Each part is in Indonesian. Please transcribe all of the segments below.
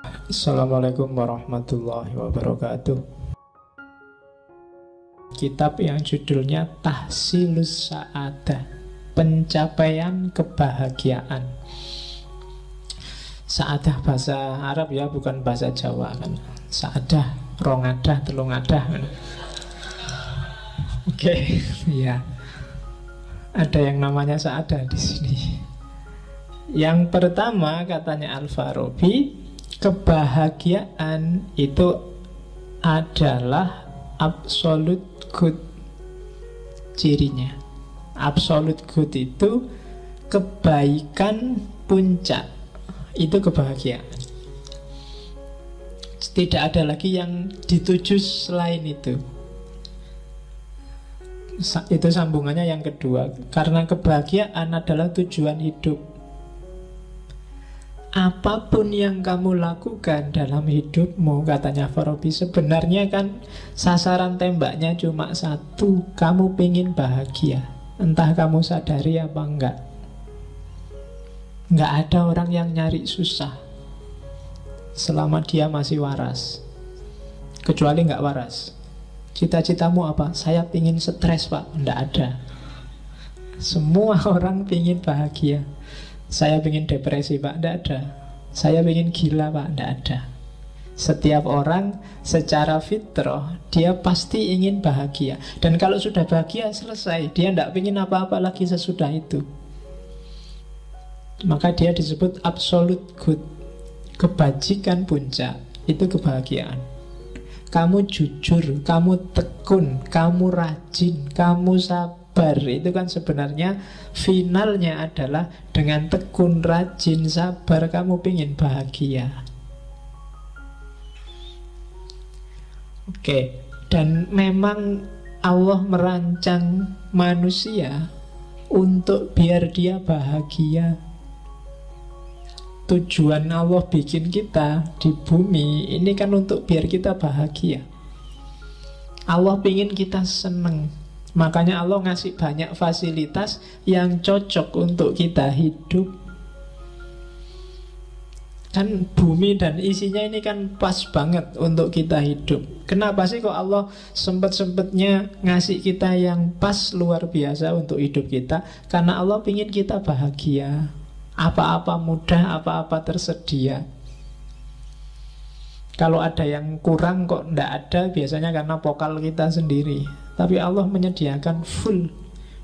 Assalamualaikum warahmatullahi wabarakatuh. Kitab yang judulnya Tahsilus Sa'adah, pencapaian kebahagiaan. Sa'adah bahasa Arab ya, bukan bahasa Jawa kan. Sa'adah, rongadah, telungadah kan. Oke, ya. Ada yang namanya Sa'adah di sini. Yang pertama katanya Al-Farabi, kebahagiaan itu adalah absolute good. Cirinya absolute good itu kebaikan puncak. Itu kebahagiaan. Tidak ada lagi yang dituju selain itu. Itu sambungannya yang kedua. Karena kebahagiaan adalah tujuan hidup. Apapun yang kamu lakukan dalam hidupmu, katanya Farabi, sebenarnya kan sasaran tembaknya cuma satu. Kamu pengen bahagia, entah kamu sadari apa enggak. Enggak ada orang yang nyari susah selama dia masih waras. Kecuali enggak waras. Cita-citamu apa? Saya pengen stres, Pak. Enggak ada. Semua orang pengen bahagia. Saya pengen depresi, Pak. Enggak ada. Saya pengen gila, Pak. Enggak ada. Setiap orang secara fitrah dia pasti ingin bahagia. Dan kalau sudah bahagia selesai. Dia enggak pengen apa-apa lagi sesudah itu. Maka dia disebut absolute good. Kebajikan puncak itu kebahagiaan. Kamu jujur, kamu tekun, kamu rajin, kamu sabar. Itu kan sebenarnya finalnya adalah dengan tekun, rajin, sabar, kamu ingin bahagia. Oke, dan memang Allah merancang manusia untuk biar dia bahagia. Tujuan Allah bikin kita di bumi ini kan untuk biar kita bahagia. Allah ingin kita seneng. Makanya Allah ngasih banyak fasilitas yang cocok untuk kita hidup. Kan bumi dan isinya ini kan pas banget untuk kita hidup. Kenapa sih kok Allah sempet-sempetnya ngasih kita yang pas luar biasa untuk hidup kita? Karena Allah ingin kita bahagia. Apa-apa mudah, apa-apa tersedia. Kalau ada yang kurang kok ndak ada, biasanya karena pokal kita sendiri. Tapi Allah menyediakan full.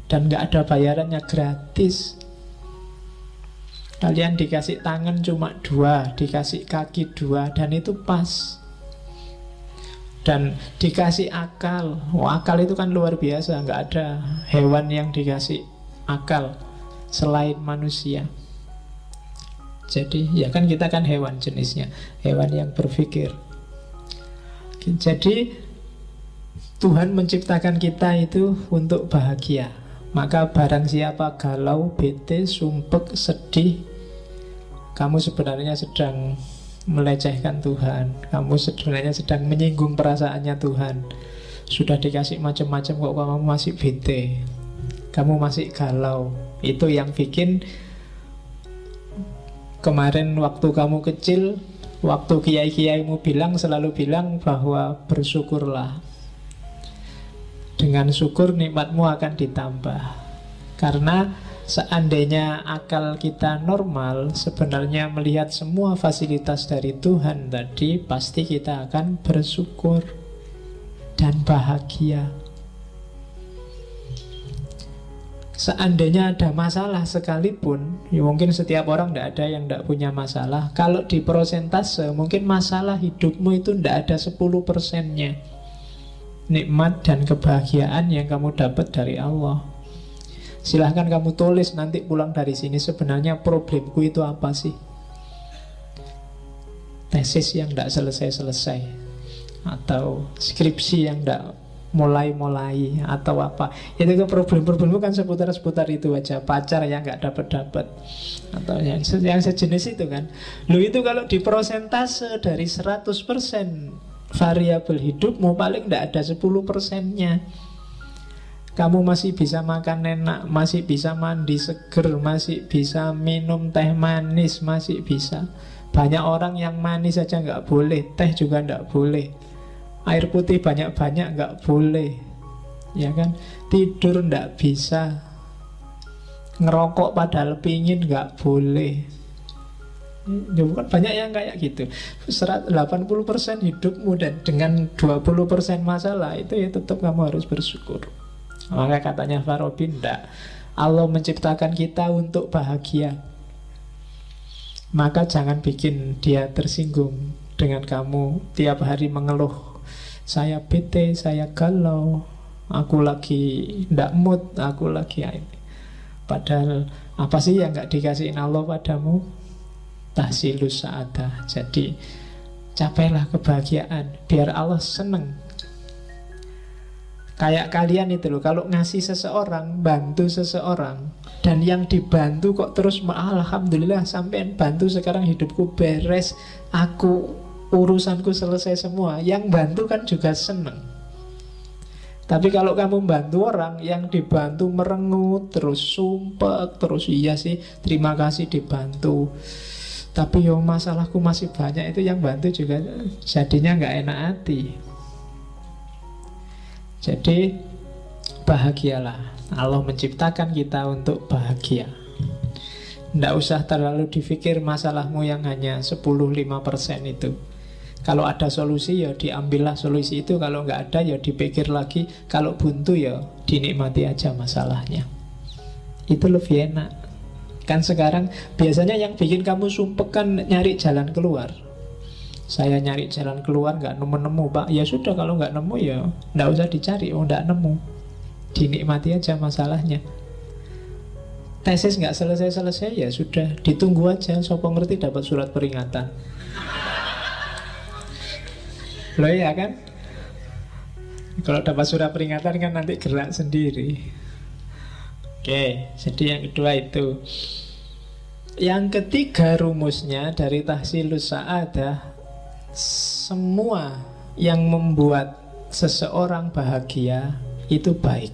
Dan nggak ada bayarannya, gratis. Kalian dikasih tangan cuma 2, dikasih kaki 2, dan itu pas. Dan dikasih akal. Akal itu kan luar biasa. Nggak ada hewan yang dikasih akal selain manusia. Jadi ya kan kita kan hewan jenisnya, hewan yang berpikir. Jadi Tuhan menciptakan kita itu untuk bahagia. Maka barang siapa galau, bete, sumpek, sedih, kamu sebenarnya sedang melecehkan Tuhan. Kamu sebenarnya sedang menyinggung perasaannya Tuhan. Sudah dikasih macam-macam kok kamu masih bete, kamu masih galau. Itu yang bikin kemarin waktu kamu kecil, waktu kiai-kiaimu selalu bilang bahwa bersyukurlah. Dengan syukur nikmatmu akan ditambah. Karena seandainya akal kita normal, sebenarnya melihat semua fasilitas dari Tuhan tadi, pasti kita akan bersyukur dan bahagia. Seandainya ada masalah sekalipun, ya mungkin setiap orang tidak ada yang tidak punya masalah. Kalau di persentase, mungkin masalah hidupmu itu tidak ada 10%-nya nikmat dan kebahagiaan yang kamu dapat dari Allah. Silahkan kamu tulis nanti pulang dari sini, sebenarnya problemku itu apa sih? Tesis yang tidak selesai-selesai, atau skripsi yang tidak mulai-mulai, atau apa. Itu kan problem-problemmu kan seputar-seputar itu aja. Pacar yang nggak dapat-dapat, atau yang sejenis itu kan. Lu itu kalau di persentase dari 100% variabel hidupmu, paling nggak ada 10%-nya. Kamu masih bisa makan enak, masih bisa mandi seger, masih bisa minum teh manis, masih bisa. Banyak orang yang manis saja nggak boleh, teh juga nggak boleh, air putih banyak-banyak nggak boleh, ya kan? Tidur nggak bisa, ngerokok padahal pingin nggak boleh. Ya, bukan banyak yang kayak gitu. 80% hidupmu dan dengan 20% masalah itu ya tetap kamu harus bersyukur. Maka katanya Farabi, ndak, Allah menciptakan kita untuk bahagia. Maka jangan bikin dia tersinggung dengan kamu tiap hari mengeluh, saya bete, saya galau, aku lagi ndak mood, aku lagi ini. Padahal apa sih yang gak dikasihin Allah padamu? Tahsilus sa'adah. Jadi capailah kebahagiaan biar Allah seneng. Kayak kalian itu loh, kalau ngasih seseorang, bantu seseorang, dan yang dibantu kok terus alhamdulillah sampean bantu sekarang hidupku beres, aku urusanku selesai semua. Yang bantu kan juga seneng. Tapi kalau kamu bantu orang, yang dibantu merengut, terus sumpek, terus iya sih terima kasih dibantu, tapi yo masalahku masih banyak, itu yang bantu juga jadinya nggak enak hati. Jadi bahagialah. Allah menciptakan kita untuk bahagia. Nggak usah terlalu dipikir masalahmu yang hanya 10-5% itu. Kalau ada solusi ya diambillah solusi itu. Kalau nggak ada ya dipikir lagi. Kalau buntu ya dinikmati aja masalahnya. Itu lebih enak. Kan sekarang biasanya yang bikin kamu sumpek kan nyari jalan keluar. Saya nyari jalan keluar nggak nemu-nemu Pak. Ya sudah, kalau nggak nemu ya nggak usah dicari. Oh nggak nemu, dinikmati aja masalahnya. Tesis nggak selesai-selesai ya sudah, ditunggu aja. Sopo ngerti dapat surat peringatan. Loh ya kan? Kalau dapat surat peringatan kan nanti gerak sendiri. Oke, jadi yang kedua itu. Yang ketiga rumusnya dari tahsilus sa'adah, semua yang membuat seseorang bahagia itu baik.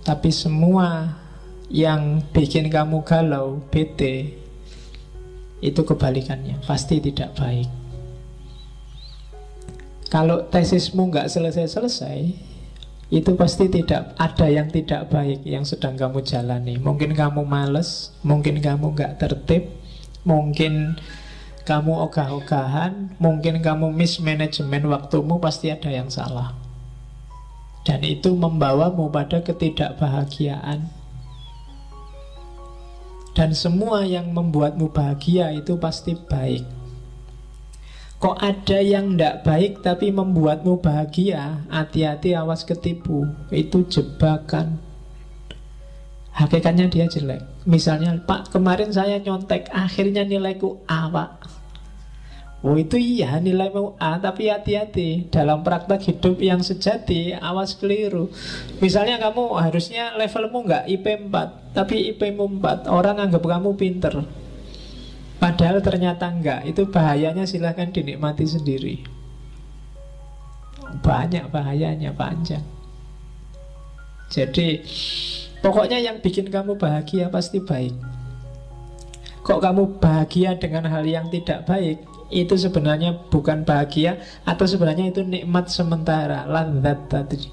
Tapi semua yang bikin kamu galau, bete, itu kebalikannya, pasti tidak baik. Kalau tesismu nggak selesai-selesai, itu pasti tidak ada yang tidak baik yang sedang kamu jalani. Mungkin kamu males, mungkin kamu nggak tertib, mungkin kamu ogah-ogahan, mungkin kamu mismanajemen waktumu, pasti ada yang salah. Dan itu membawamu pada ketidakbahagiaan. Dan semua yang membuatmu bahagia itu pasti baik. Kok ada yang tidak baik tapi membuatmu bahagia, hati-hati, awas ketipu. Itu jebakan. Hakikatnya dia jelek. Misalnya, Pak, kemarin saya nyontek, akhirnya nilaiku A, Pak. Oh itu iya, nilaimu A, tapi hati-hati. Dalam praktek hidup yang sejati, awas keliru. Misalnya kamu harusnya levelmu nggak IP 4, tapi IP-mu 4. Orang anggap kamu pinter, padahal ternyata enggak. Itu bahayanya, silahkan dinikmati sendiri. Banyak bahayanya, panjang. Jadi pokoknya yang bikin kamu bahagia pasti baik. Kok kamu bahagia dengan hal yang tidak baik, itu sebenarnya bukan bahagia, atau sebenarnya itu nikmat sementara, ladzat tadi.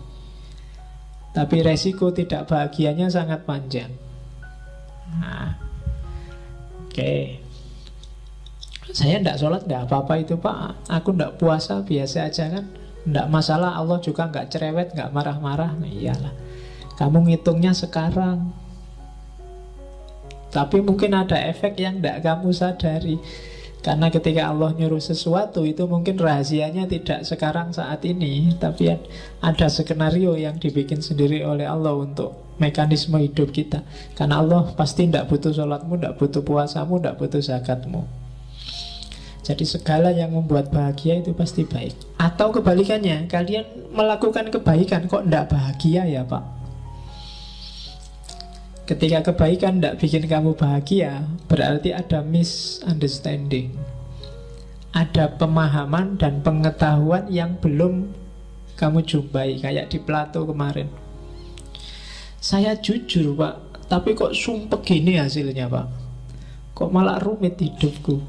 Tapi resiko tidak bahagianya sangat panjang. Nah, oke. Saya tidak sholat tidak apa-apa itu Pak, aku tidak puasa biasa aja kan, tidak masalah. Allah juga nggak cerewet, nggak marah-marah. Nah, iyalah, kamu ngitungnya sekarang, tapi mungkin ada efek yang tidak kamu sadari. Karena ketika Allah nyuruh sesuatu, itu mungkin rahasianya tidak sekarang saat ini, tapi ada skenario yang dibikin sendiri oleh Allah untuk mekanisme hidup kita. Karena Allah pasti tidak butuh sholatmu, tidak butuh puasamu, tidak butuh zakatmu. Jadi segala yang membuat bahagia itu pasti baik. Atau kebalikannya, kalian melakukan kebaikan kok tidak bahagia ya Pak? Ketika kebaikan tidak bikin kamu bahagia, berarti ada misunderstanding, ada pemahaman dan pengetahuan yang belum kamu jumpai. Kayak di Plato kemarin, saya jujur Pak, tapi kok sumpek gini hasilnya Pak. Kok malah rumit hidupku?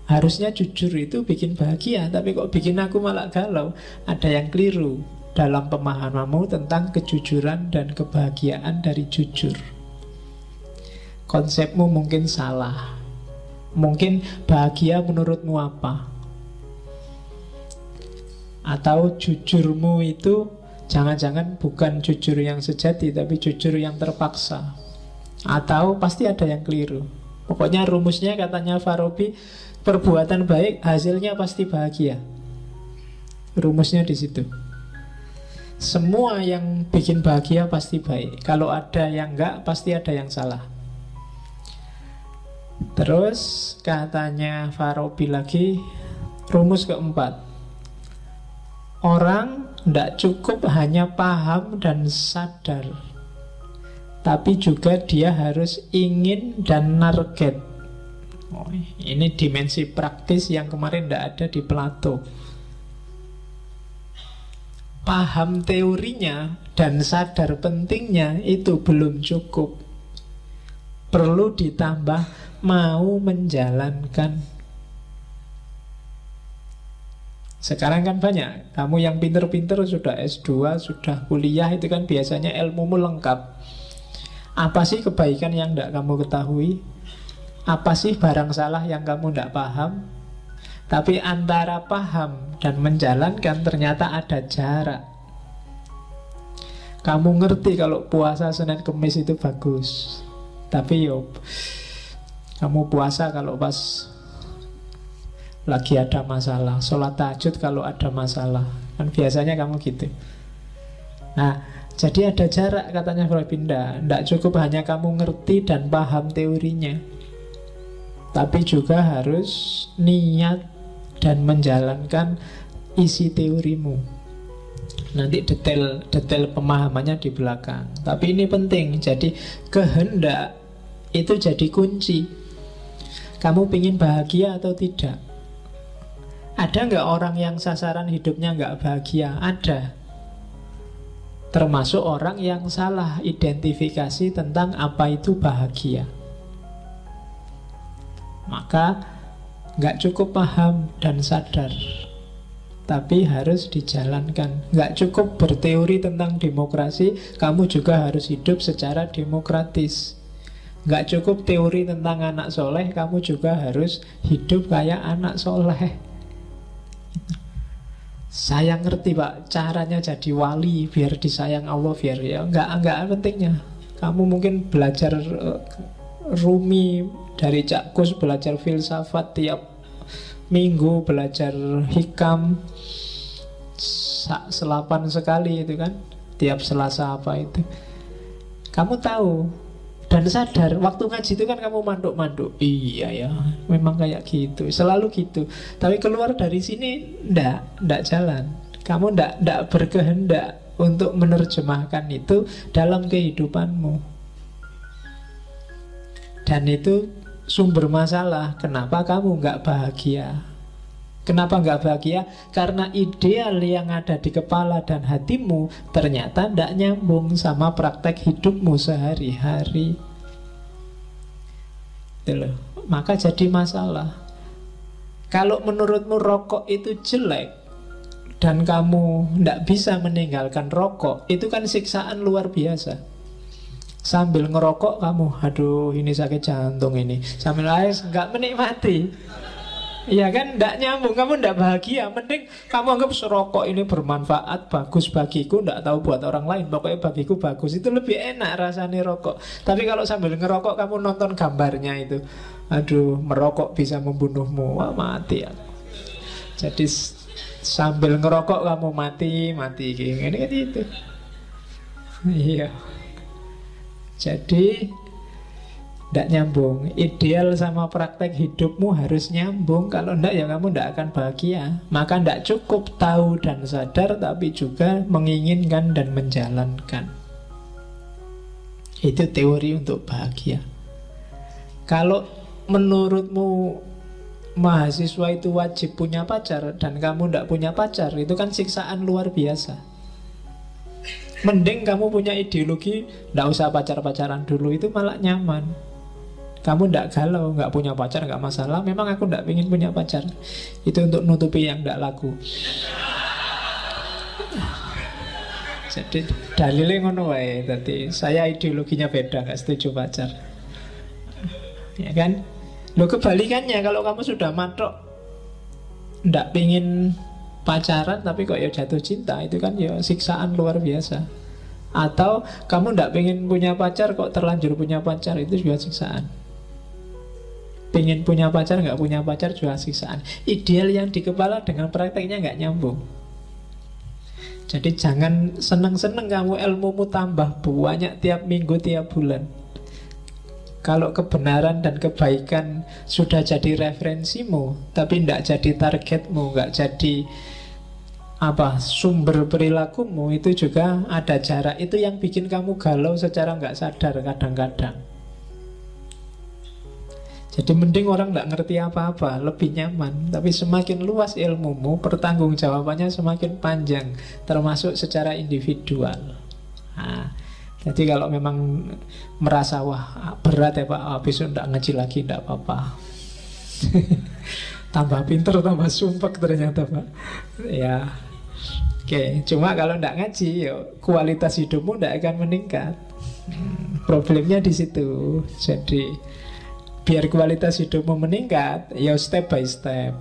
Harusnya jujur itu bikin bahagia, tapi kok bikin aku malah galau. Ada yang keliru dalam pemahamanmu tentang kejujuran dan kebahagiaan dari jujur. Konsepmu mungkin salah. Mungkin bahagia menurutmu apa? Atau jujurmu itu jangan-jangan bukan jujur yang sejati, tapi jujur yang terpaksa. Atau pasti ada yang keliru. Pokoknya rumusnya katanya Farabi, perbuatan baik hasilnya pasti bahagia. Rumusnya di situ. Semua yang bikin bahagia pasti baik. Kalau ada yang enggak, pasti ada yang salah. Terus katanya Farabi lagi, rumus keempat, orang tidak cukup hanya paham dan sadar, tapi juga dia harus ingin dan target. Ini dimensi praktis yang kemarin tidak ada di Plato. Paham teorinya dan sadar pentingnya itu belum cukup. Perlu ditambah mau menjalankan. Sekarang kan banyak, kamu yang pinter-pinter sudah S2, sudah kuliah, itu kan biasanya ilmumu lengkap. Apa sih kebaikan yang tidak kamu ketahui? Apa sih barang salah yang kamu tidak paham? Tapi antara paham dan menjalankan ternyata ada jarak. Kamu ngerti kalau puasa Senin Kemis itu bagus, tapi kamu puasa kalau pas lagi ada masalah, sholat tahajud kalau ada masalah. Kan biasanya kamu gitu. Nah, jadi ada jarak katanya Frabinda. Tidak cukup hanya kamu ngerti dan paham teorinya, tapi juga harus niat dan menjalankan isi teorimu. Nanti detail pemahamannya di belakang. Tapi ini penting. Jadi kehendak itu jadi kunci. Kamu ingin bahagia atau tidak? Ada nggak orang yang sasaran hidupnya nggak bahagia? Ada. Termasuk orang yang salah identifikasi tentang apa itu bahagia. Maka nggak cukup paham dan sadar, tapi harus dijalankan. Nggak cukup berteori tentang demokrasi, kamu juga harus hidup secara demokratis. Nggak cukup teori tentang anak soleh, kamu juga harus hidup kayak anak soleh. Saya ngerti Pak, caranya jadi wali biar disayang Allah, biar ya nggak pentingnya. Kamu mungkin belajar Rumi dari Cak Kus, belajar filsafat tiap minggu, belajar hikam selapan sekali itu kan, tiap Selasa apa itu. Kamu tahu dan sadar, waktu ngaji itu kan kamu manduk-manduk. Iya ya, memang kayak gitu, selalu gitu. Tapi keluar dari sini ndak jalan. Kamu ndak berkehendak untuk menerjemahkan itu dalam kehidupanmu. Dan itu sumber masalah. Kenapa kamu nggak bahagia? Kenapa nggak bahagia? Karena ideal yang ada di kepala dan hatimu ternyata tidak nyambung sama praktek hidupmu sehari-hari. Maka jadi masalah. Kalau menurutmu rokok itu jelek dan kamu tidak bisa meninggalkan rokok, itu kan siksaan luar biasa. Sambil ngerokok kamu, aduh ini sakit jantung ini, sambil nggak menikmati. Iya kan, tidak nyambung, kamu tidak bahagia. Mending kamu anggap serokok ini bermanfaat, bagus bagiku, tidak tahu buat orang lain, pokoknya bagiku bagus. Itu lebih enak rasanya rokok. Tapi kalau sambil ngerokok kamu nonton gambarnya itu, aduh merokok bisa membunuhmu, wah mati ya. Jadi sambil ngerokok kamu mati ini kan itu. Iya. Jadi tidak nyambung. Ideal sama praktek hidupmu harus nyambung. Kalau tidak ya kamu tidak akan bahagia. Maka tidak cukup tahu dan sadar, tapi juga menginginkan dan menjalankan. Itu teori untuk bahagia. Kalau menurutmu mahasiswa itu wajib punya pacar dan kamu tidak punya pacar, itu kan siksaan luar biasa. Mending kamu punya ideologi tidak usah pacar-pacaran dulu, itu malah nyaman. Kamu ndak galau, nggak punya pacar nggak masalah. Memang aku ndak pengen punya pacar. Itu untuk nutupi yang ndak laku. Jadi dalilnya ngono wae. Tadi saya ideologinya beda, nggak setuju pacar. Ya kan? Lo kebalikannya, kalau kamu sudah matok ndak pengen pacaran tapi kok ya jatuh cinta, itu kan ya siksaan luar biasa. Atau kamu ndak pengen punya pacar kok terlanjur punya pacar, itu juga siksaan. Pengen punya pacar nggak punya pacar juga siksaan. Ideal yang di kepala dengan prakteknya nggak nyambung. Jadi jangan seneng-seneng kamu ilmumu tambah banyak tiap minggu, tiap bulan. Kalau kebenaran dan kebaikan sudah jadi referensimu, tapi tidak jadi targetmu, nggak jadi sumber perilakumu, itu juga ada jarak. Itu yang bikin kamu galau secara nggak sadar kadang-kadang. Jadi mending orang nggak ngerti apa-apa, lebih nyaman. Tapi semakin luas ilmumu, pertanggungjawabannya semakin panjang, termasuk secara individual. Nah, jadi kalau memang merasa wah berat ya Pak, besok nggak ngaji lagi, nggak apa-apa. Tambah pinter, tambah sumpek ternyata Pak. Ya, oke. Cuma kalau nggak ngaji, ya, kualitas hidupmu nggak akan meningkat. Problemnya di situ. Jadi biar kualitas hidupmu meningkat, ya step by step.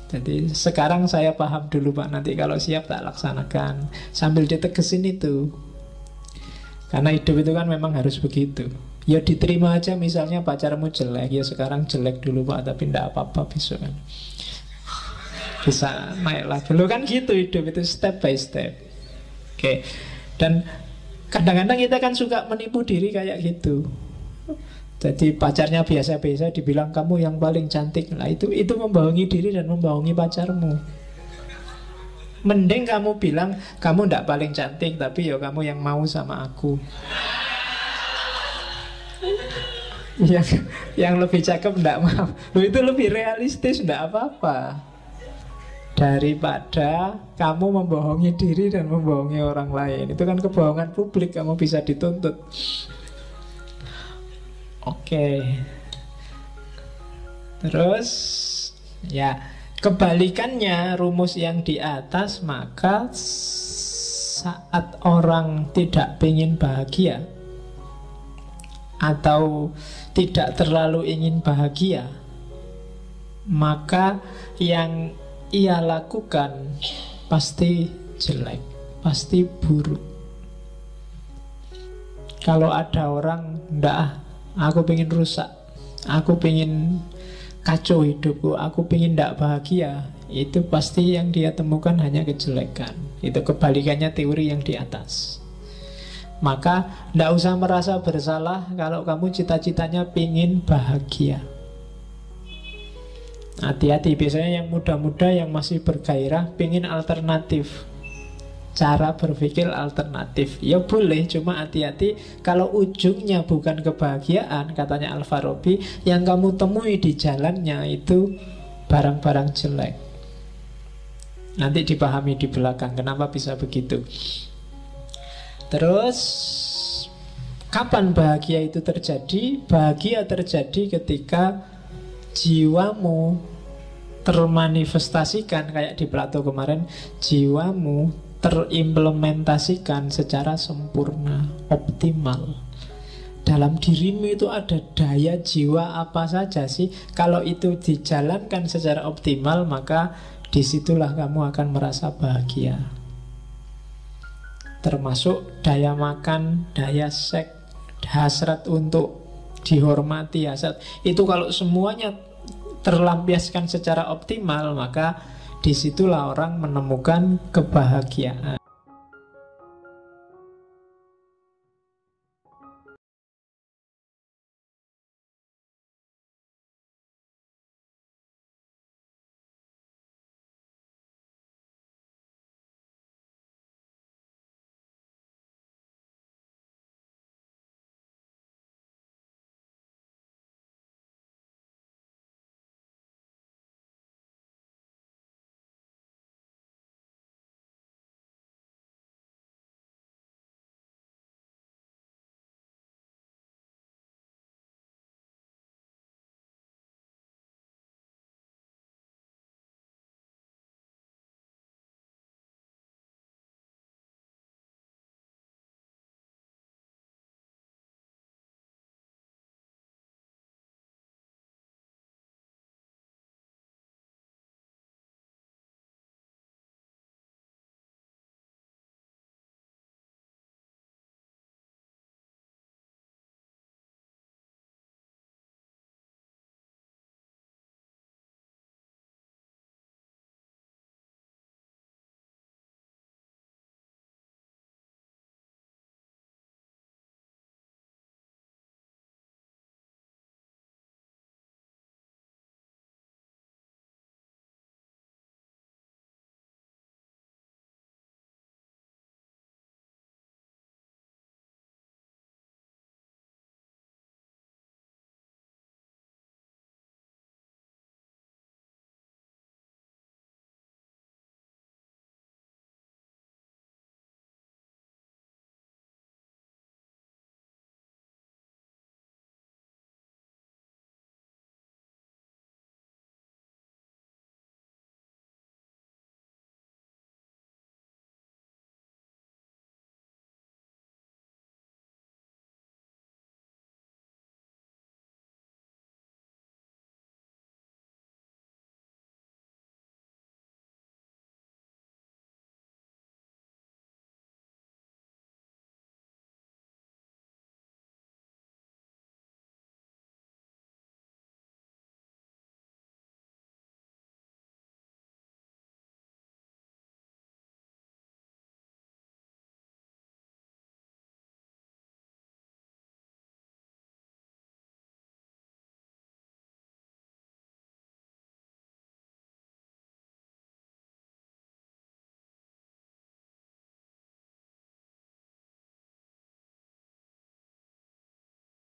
Jadi sekarang saya paham dulu Pak, nanti kalau siap tak laksanakan. Sambil ditegesin itu. Karena hidup itu kan memang harus begitu. Ya diterima aja, misalnya pacarmu jelek, ya sekarang jelek dulu Pak, tapi tidak apa-apa besok kan bisa naik lagi. Dulu kan gitu hidup itu, step by step. Oke. Dan kadang-kadang kita kan suka menipu diri kayak gitu. Jadi pacarnya biasa-biasa dibilang kamu yang paling cantik. Nah itu membohongi diri dan membohongi pacarmu. Mending kamu bilang kamu tidak paling cantik, tapi ya kamu yang mau sama aku. Yang lebih cakep tidak mau. Loh, itu lebih realistis, tidak apa-apa. Daripada kamu membohongi diri dan membohongi orang lain. Itu kan kebohongan publik, kamu bisa dituntut. Oke. Terus ya kebalikannya rumus yang di atas, maka saat orang tidak ingin bahagia atau tidak terlalu ingin bahagia, maka yang ia lakukan pasti jelek, pasti buruk. Kalau ada orang ndak, aku pengen rusak, aku pengen kacau hidupku, aku pengen tidak bahagia, itu pasti yang dia temukan hanya kejelekan. Itu kebalikannya teori yang di atas. Maka tidak usah merasa bersalah kalau kamu cita-citanya pengen bahagia. Hati-hati, biasanya yang muda-muda yang masih bergairah pengen alternatif, cara berpikir alternatif. Ya boleh, cuma hati-hati kalau ujungnya bukan kebahagiaan, katanya Al-Farabi, yang kamu temui di jalannya itu barang-barang jelek. Nanti dipahami di belakang kenapa bisa begitu. Terus kapan bahagia itu terjadi? Bahagia terjadi ketika jiwamu termanifestasikan, kayak di Plato kemarin, jiwamu terimplementasikan secara sempurna, optimal. Dalam dirimu itu ada daya jiwa apa saja sih? Kalau itu dijalankan secara optimal, maka disitulah kamu akan merasa bahagia. Termasuk daya makan, daya seks, hasrat untuk dihormati, hasrat. Itu kalau semuanya terlampiaskan secara optimal, maka disitulah orang menemukan kebahagiaan.